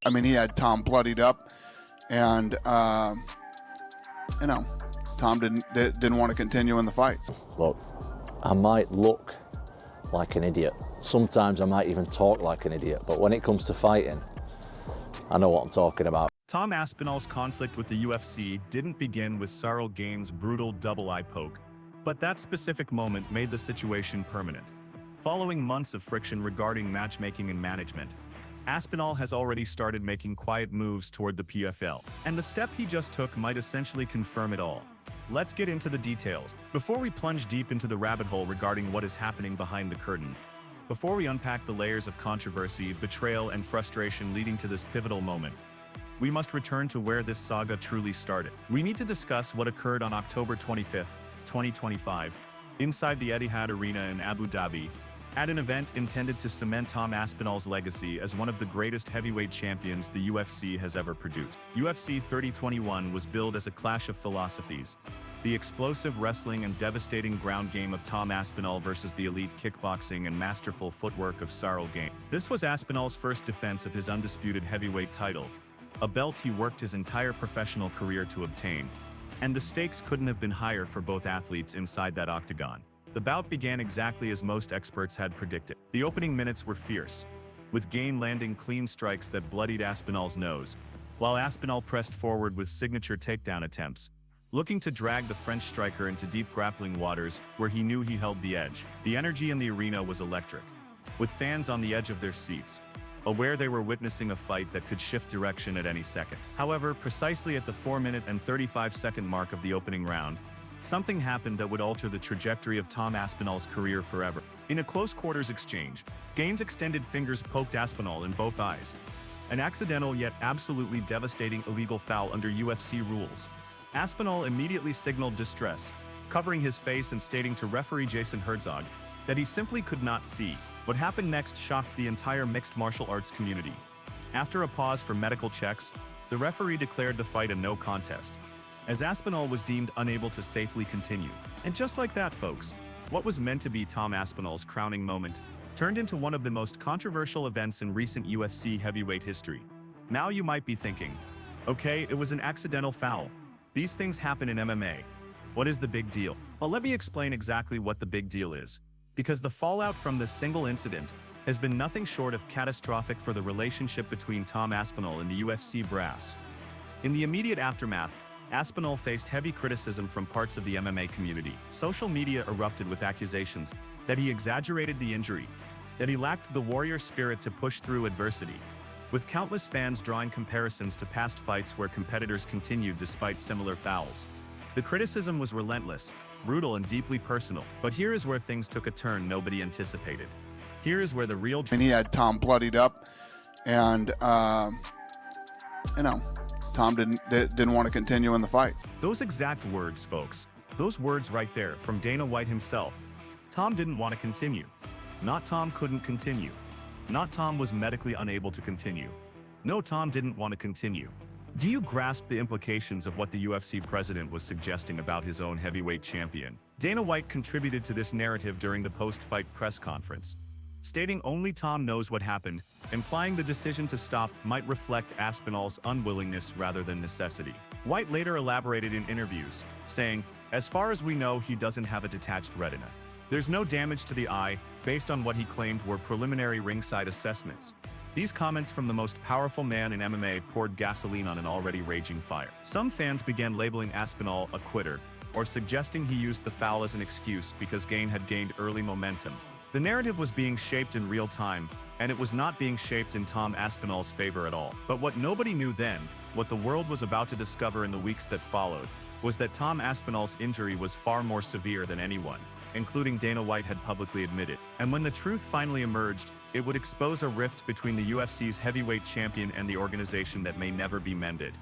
I mean, he had Tom bloodied up, and you know, Tom didn't want to continue in the fight. Look, I might look like an idiot. Sometimes I might even talk like an idiot, but when it comes to fighting, I know what I'm talking about. Tom Aspinall's conflict with the UFC didn't begin with Cyril Gane's brutal double eye poke, but that specific moment made the situation permanent. Following months of friction regarding matchmaking and management, Aspinall has already started making quiet moves toward the PFL, and the step he just took might essentially confirm it all. Let's get into the details. Before we plunge deep into the rabbit hole regarding what is happening behind the curtain, before we unpack the layers of controversy, betrayal, and frustration leading to this pivotal moment, we must return to where this saga truly started. We need to discuss what occurred on October 25th, 2025, inside the Etihad Arena in Abu Dhabi, at an event intended to cement Tom Aspinall's legacy as one of the greatest heavyweight champions the UFC has ever produced. UFC 3021 was billed as a clash of philosophies, the explosive wrestling and devastating ground game of Tom Aspinall versus the elite kickboxing and masterful footwork of Cyril Gane. This was Aspinall's first defense of his undisputed heavyweight title, a belt he worked his entire professional career to obtain, and the stakes couldn't have been higher for both athletes inside that octagon. The bout began exactly as most experts had predicted. The opening minutes were fierce, with Gane landing clean strikes that bloodied Aspinall's nose, while Aspinall pressed forward with signature takedown attempts, looking to drag the French striker into deep grappling waters where he knew he held the edge. The energy in the arena was electric, with fans on the edge of their seats, aware they were witnessing a fight that could shift direction at any second. However, precisely at the 4-minute and 35-second mark of the opening round, something happened that would alter the trajectory of Tom Aspinall's career forever. In a close-quarters exchange, Gane's extended fingers poked Aspinall in both eyes, an accidental yet absolutely devastating illegal foul under UFC rules. Aspinall immediately signaled distress, covering his face and stating to referee Jason Herzog that he simply could not see. What happened next shocked the entire mixed martial arts community. After a pause for medical checks, the referee declared the fight a no contest, as Aspinall was deemed unable to safely continue. And just like that, folks, what was meant to be Tom Aspinall's crowning moment turned into one of the most controversial events in recent UFC heavyweight history. Now you might be thinking, okay, it was an accidental foul. These things happen in MMA. What is the big deal? Well, let me explain exactly what the big deal is, because the fallout from this single incident has been nothing short of catastrophic for the relationship between Tom Aspinall and the UFC brass. In the immediate aftermath, Aspinall faced heavy criticism from parts of the MMA community. Social media erupted with accusations that he exaggerated the injury, that he lacked the warrior spirit to push through adversity, with countless fans drawing comparisons to past fights where competitors continued despite similar fouls. The criticism was relentless, brutal, and deeply personal. But here is where things took a turn nobody anticipated. Here is where the real... And he had Tom bloodied up, and you know, Tom didn't want to continue in the fight. Those exact words, folks. Those words right there from Dana White himself. Tom didn't want to continue. Not Tom couldn't continue. Not Tom was medically unable to continue. No, Tom didn't want to continue. Do you grasp the implications of what the UFC president was suggesting about his own heavyweight champion? Dana White contributed to this narrative during the post-fight press conference, stating only Tom knows what happened, implying the decision to stop might reflect Aspinall's unwillingness rather than necessity. White later elaborated in interviews, saying, "As far as we know, he doesn't have a detached retina. There's no damage to the eye, based on what he claimed were preliminary ringside assessments." These comments from the most powerful man in MMA poured gasoline on an already raging fire. Some fans began labeling Aspinall a quitter, or suggesting he used the foul as an excuse because Gane had gained early momentum. The narrative was being shaped in real time, and it was not being shaped in Tom Aspinall's favor at all. But what nobody knew then, what the world was about to discover in the weeks that followed, was that Tom Aspinall's injury was far more severe than anyone, including Dana White, had publicly admitted. And when the truth finally emerged, it would expose a rift between the UFC's heavyweight champion and the organization that may never be mended.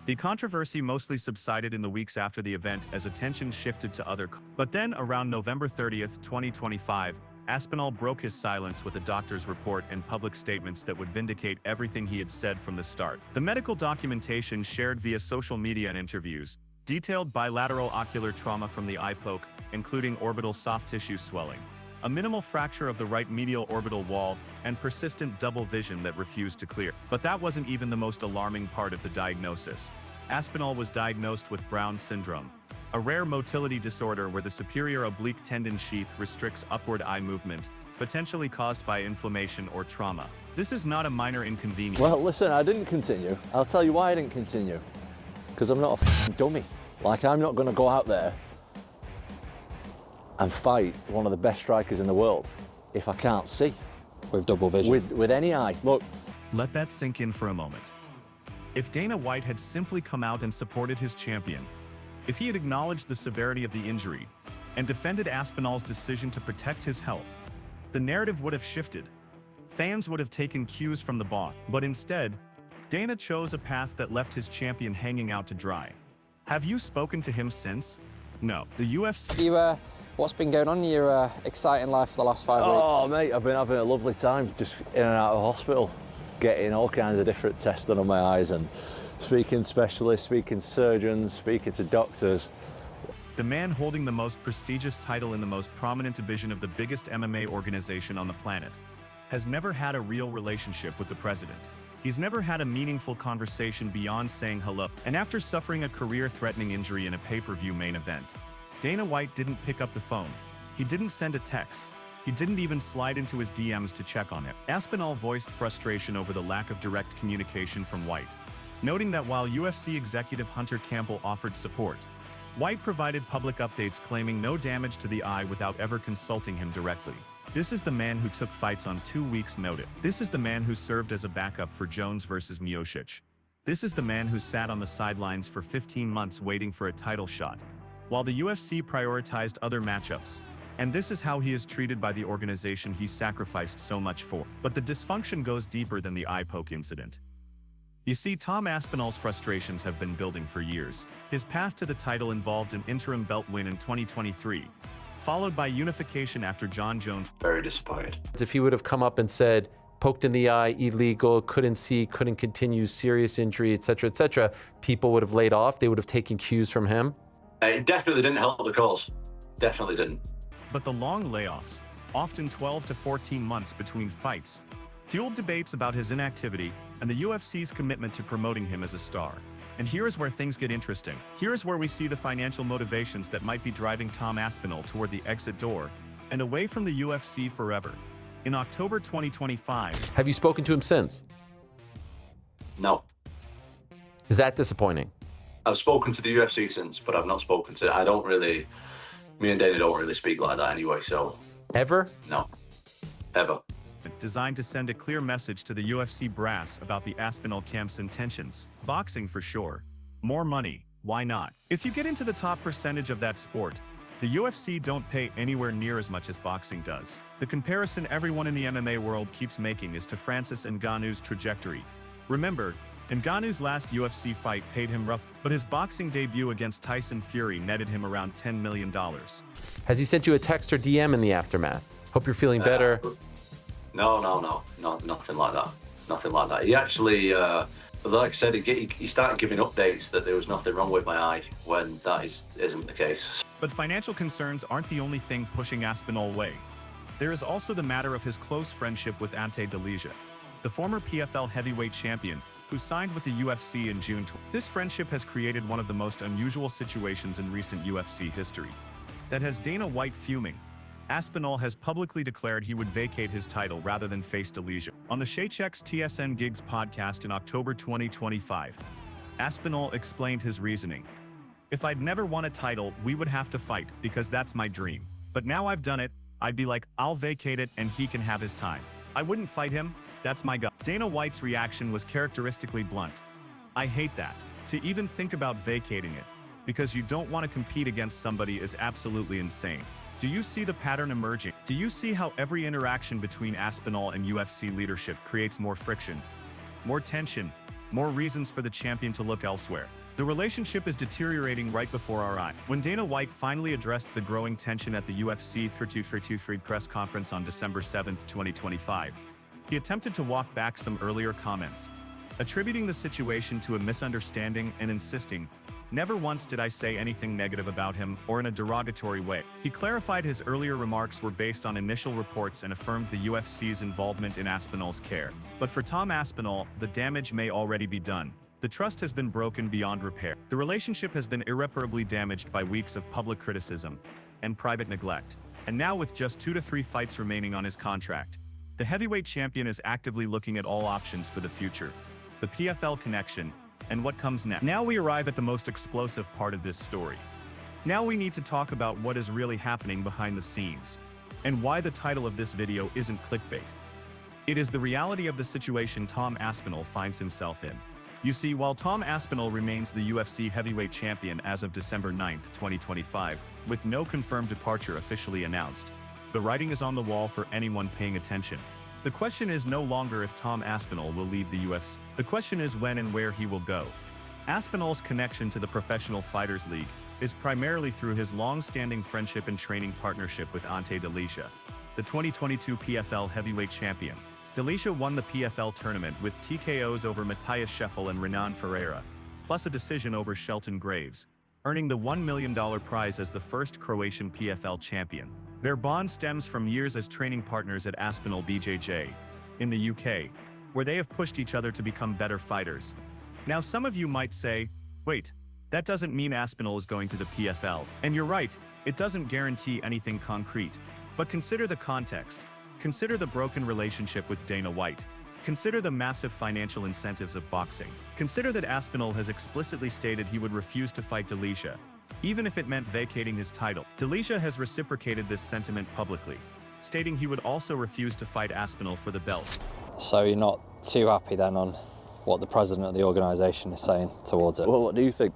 The controversy mostly subsided in the weeks after the event as attention shifted to other. But then, around November 30th, 2025, Aspinall broke his silence with a doctor's report and public statements that would vindicate everything he had said from the start. The medical documentation shared via social media and interviews detailed bilateral ocular trauma from the eye poke, including orbital soft tissue swelling, a minimal fracture of the right medial orbital wall, and persistent double vision that refused to clear. But that wasn't even the most alarming part of the diagnosis. Aspinall was diagnosed with Brown syndrome, a rare motility disorder where the superior oblique tendon sheath restricts upward eye movement, potentially caused by inflammation or trauma. This is not a minor inconvenience. Well, listen, I didn't continue. I'll tell you why I didn't continue. Because I'm not a f***ing dummy. Like, I'm not going to go out there and fight one of the best strikers in the world if I can't see. With double vision. With any eye. Look. Let that sink in for a moment. If Dana White had simply come out and supported his champion, if he had acknowledged the severity of the injury and defended Aspinall's decision to protect his health, the narrative would have shifted. Fans would have taken cues from the boss. But instead, Dana chose a path that left his champion hanging out to dry. Have you spoken to him since? No. The UFC... What's been going on in your exciting life for the last 5 weeks? Oh, mate, I've been having a lovely time just in and out of hospital, getting all kinds of different tests done on my eyes and speaking to specialists, speaking to surgeons, speaking to doctors. The man holding the most prestigious title in the most prominent division of the biggest MMA organization on the planet has never had a real relationship with the president. He's never had a meaningful conversation beyond saying hello. And after suffering a career-threatening injury in a pay-per-view main event, Dana White didn't pick up the phone. He didn't send a text. He didn't even slide into his DMs to check on him. Aspinall voiced frustration over the lack of direct communication from White, noting that while UFC executive Hunter Campbell offered support, White provided public updates claiming no damage to the eye without ever consulting him directly. This is the man who took fights on 2 weeks' notice. This is the man who served as a backup for Jones versus Miocic. This is the man who sat on the sidelines for 15 months waiting for a title shot, while the UFC prioritized other matchups. And this is how he is treated by the organization he sacrificed so much for. But the dysfunction goes deeper than the eye poke incident. You see, Tom Aspinall's frustrations have been building for years. His path to the title involved an interim belt win in 2023, followed by unification after John Jones. Very disappointed. If he would have come up and said, poked in the eye, illegal, couldn't see, couldn't continue, serious injury, etc., people would have laid off. They would have taken cues from him. It definitely didn't help the cause. Definitely didn't. But the long layoffs, often 12 to 14 months between fights, fueled debates about his inactivity and the UFC's commitment to promoting him as a star. And here's where things get interesting. Here's where we see the financial motivations that might be driving Tom Aspinall toward the exit door and away from the UFC forever. In October 2025... Have you spoken to him since? No. Is that disappointing? I've spoken to the UFC since, but I've not spoken to... I don't really... Me and Dana don't really speak like that anyway, so... Ever? No. Ever. Designed to send a clear message to the UFC brass about the Aspinall camp's intentions. Boxing for sure. More money, why not? If you get into the top percentage of that sport, the UFC don't pay anywhere near as much as boxing does. The comparison everyone in the MMA world keeps making is to Francis Ngannou's trajectory. Remember, Ngannou's last UFC fight paid him rough, but his boxing debut against Tyson Fury netted him around $10 million. Has he sent you a text or DM in the aftermath? Hope you're feeling better. No, nothing like that. Nothing like that. He actually, like I said, he started giving updates that there was nothing wrong with my eye when that isn't the case. But financial concerns aren't the only thing pushing Aspinall away. There is also the matter of his close friendship with Ante Delija, the former PFL heavyweight champion, who signed with the UFC in June. This friendship has created one of the most unusual situations in recent UFC history that has Dana White fuming. Aspinall has publicly declared he would vacate his title rather than face Delija. On the Shaychek's TSN Gigs podcast in October 2025, Aspinall explained his reasoning. If I'd never won a title, we would have to fight because that's my dream. But now I've done it, I'd be like, I'll vacate it and he can have his time. I wouldn't fight him, that's my gut. Dana White's reaction was characteristically blunt. I hate that. To even think about vacating it, because you don't want to compete against somebody is absolutely insane. Do you see the pattern emerging? Do you see how every interaction between Aspinall and UFC leadership creates more friction, more tension, more reasons for the champion to look elsewhere? The relationship is deteriorating right before our eyes. When Dana White finally addressed the growing tension at the UFC 323 press conference on December 7, 2025, he attempted to walk back some earlier comments, attributing the situation to a misunderstanding and insisting, Never once did I say anything negative about him or in a derogatory way. He clarified his earlier remarks were based on initial reports and affirmed the UFC's involvement in Aspinall's care. But for Tom Aspinall, the damage may already be done. The trust has been broken beyond repair. The relationship has been irreparably damaged by weeks of public criticism and private neglect. And now with just 2 to 3 fights remaining on his contract, the heavyweight champion is actively looking at all options for the future. The PFL connection, and what comes next. Now we arrive at the most explosive part of this story. Now we need to talk about what is really happening behind the scenes, and why the title of this video isn't clickbait. It is the reality of the situation Tom Aspinall finds himself in. You see, while Tom Aspinall remains the UFC heavyweight champion as of December 9th, 2025, with no confirmed departure officially announced, the writing is on the wall for anyone paying attention. The question is no longer if Tom Aspinall will leave the UFC. The question is when and where he will go. Aspinall's connection to the Professional Fighters League is primarily through his long-standing friendship and training partnership with Ante Delija, the 2022 PFL heavyweight champion. Delija won the PFL tournament with TKOs over Matthias Scheffel and Renan Ferreira, plus a decision over Shelton Graves, earning the $1 million prize as the first Croatian PFL champion. Their bond stems from years as training partners at Aspinall BJJ in the UK, where they have pushed each other to become better fighters. Now some of you might say, wait, that doesn't mean Aspinall is going to the PFL. And you're right, it doesn't guarantee anything concrete. But consider the context. Consider the broken relationship with Dana White. Consider the massive financial incentives of boxing. Consider that Aspinall has explicitly stated he would refuse to fight Delija, even if it meant vacating his title. Delija has reciprocated this sentiment publicly, stating he would also refuse to fight Aspinall for the belt. So you're not too happy then on what the president of the organisation is saying towards it? Well, what do you think?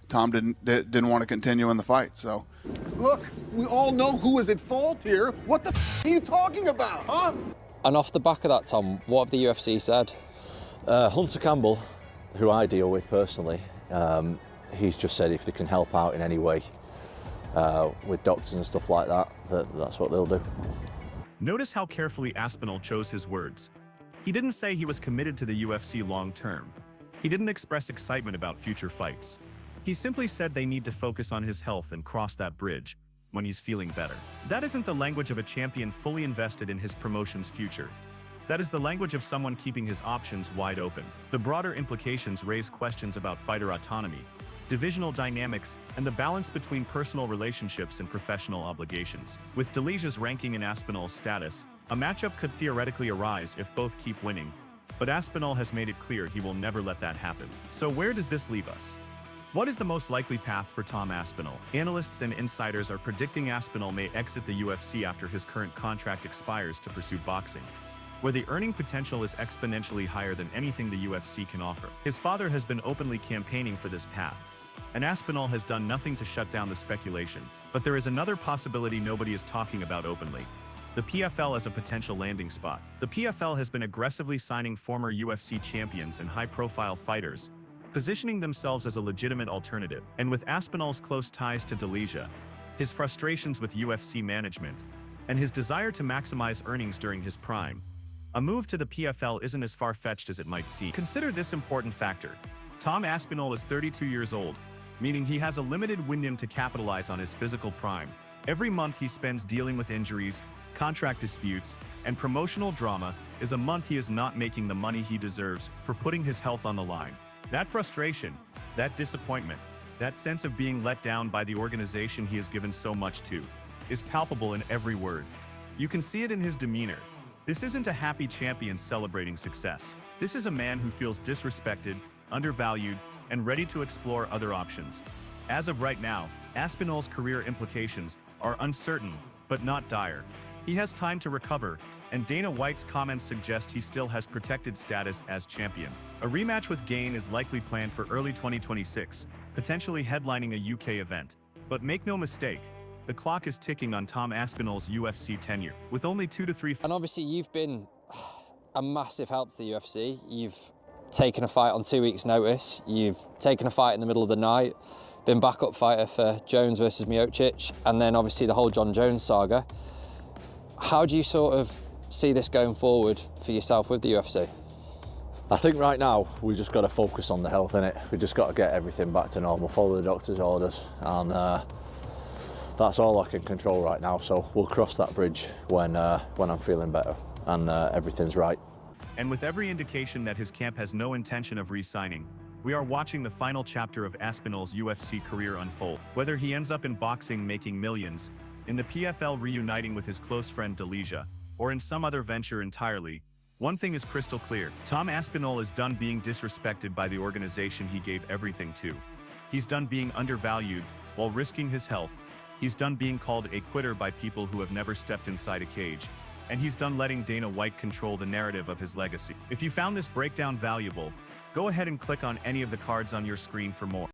Tom didn't want to continue in the fight, so. Look, we all know who is at fault here. What the are you talking about, huh? And off the back of that, Tom, what have the UFC said? Hunter Campbell, who I deal with personally, he's just said if they can help out in any way with doctors and stuff like that, that's what they'll do. Notice how carefully Aspinall chose his words. He didn't say he was committed to the UFC long term. He didn't express excitement about future fights. He simply said they need to focus on his health and cross that bridge when he's feeling better. That isn't the language of a champion fully invested in his promotion's future. That is the language of someone keeping his options wide open. The broader implications raise questions about fighter autonomy, divisional dynamics, and the balance between personal relationships and professional obligations. With Delija's ranking and Aspinall's status, a matchup could theoretically arise if both keep winning, but Aspinall has made it clear he will never let that happen. So where does this leave us? What is the most likely path for Tom Aspinall? Analysts and insiders are predicting Aspinall may exit the UFC after his current contract expires to pursue boxing, where the earning potential is exponentially higher than anything the UFC can offer. His father has been openly campaigning for this path, and Aspinall has done nothing to shut down the speculation. But there is another possibility nobody is talking about openly: the PFL as a potential landing spot. The PFL has been aggressively signing former UFC champions and high-profile fighters, positioning themselves as a legitimate alternative. And with Aspinall's close ties to Delija, his frustrations with UFC management, and his desire to maximize earnings during his prime, a move to the PFL isn't as far-fetched as it might seem. Consider this important factor. Tom Aspinall is 32 years old, meaning he has a limited window to capitalize on his physical prime. Every month he spends dealing with injuries, contract disputes, and promotional drama is a month he is not making the money he deserves for putting his health on the line. That frustration, that disappointment, that sense of being let down by the organization he has given so much to, is palpable in every word. You can see it in his demeanor. This isn't a happy champion celebrating success. This is a man who feels disrespected, undervalued, and ready to explore other options. As of right now, Aspinall's career implications are uncertain, but not dire. He has time to recover, and Dana White's comments suggest he still has protected status as champion. A rematch with Gane is likely planned for early 2026, potentially headlining a UK event. But make no mistake, the clock is ticking on Tom Aspinall's UFC tenure. With only 2 to 3 And obviously you've been a massive help to the UFC. You've taken a fight on 2 weeks' notice. You've taken a fight in the middle of the night, been backup fighter for Jones versus Miocic, and then obviously the whole John Jones saga. How do you sort of see this going forward for yourself with the UFC? I think right now we just got to focus on the health, innit? We just got to get everything back to normal, follow the doctor's orders, and that's all I can control right now. So we'll cross that bridge when I'm feeling better and everything's right. And with every indication that his camp has no intention of re-signing, we are watching the final chapter of Aspinall's UFC career unfold. Whether he ends up in boxing making millions, in the PFL reuniting with his close friend Delija, or in some other venture entirely, one thing is crystal clear. Tom Aspinall is done being disrespected by the organization he gave everything to. He's done being undervalued while risking his health. He's done being called a quitter by people who have never stepped inside a cage. And he's done letting Dana White control the narrative of his legacy. If you found this breakdown valuable, go ahead and click on any of the cards on your screen for more.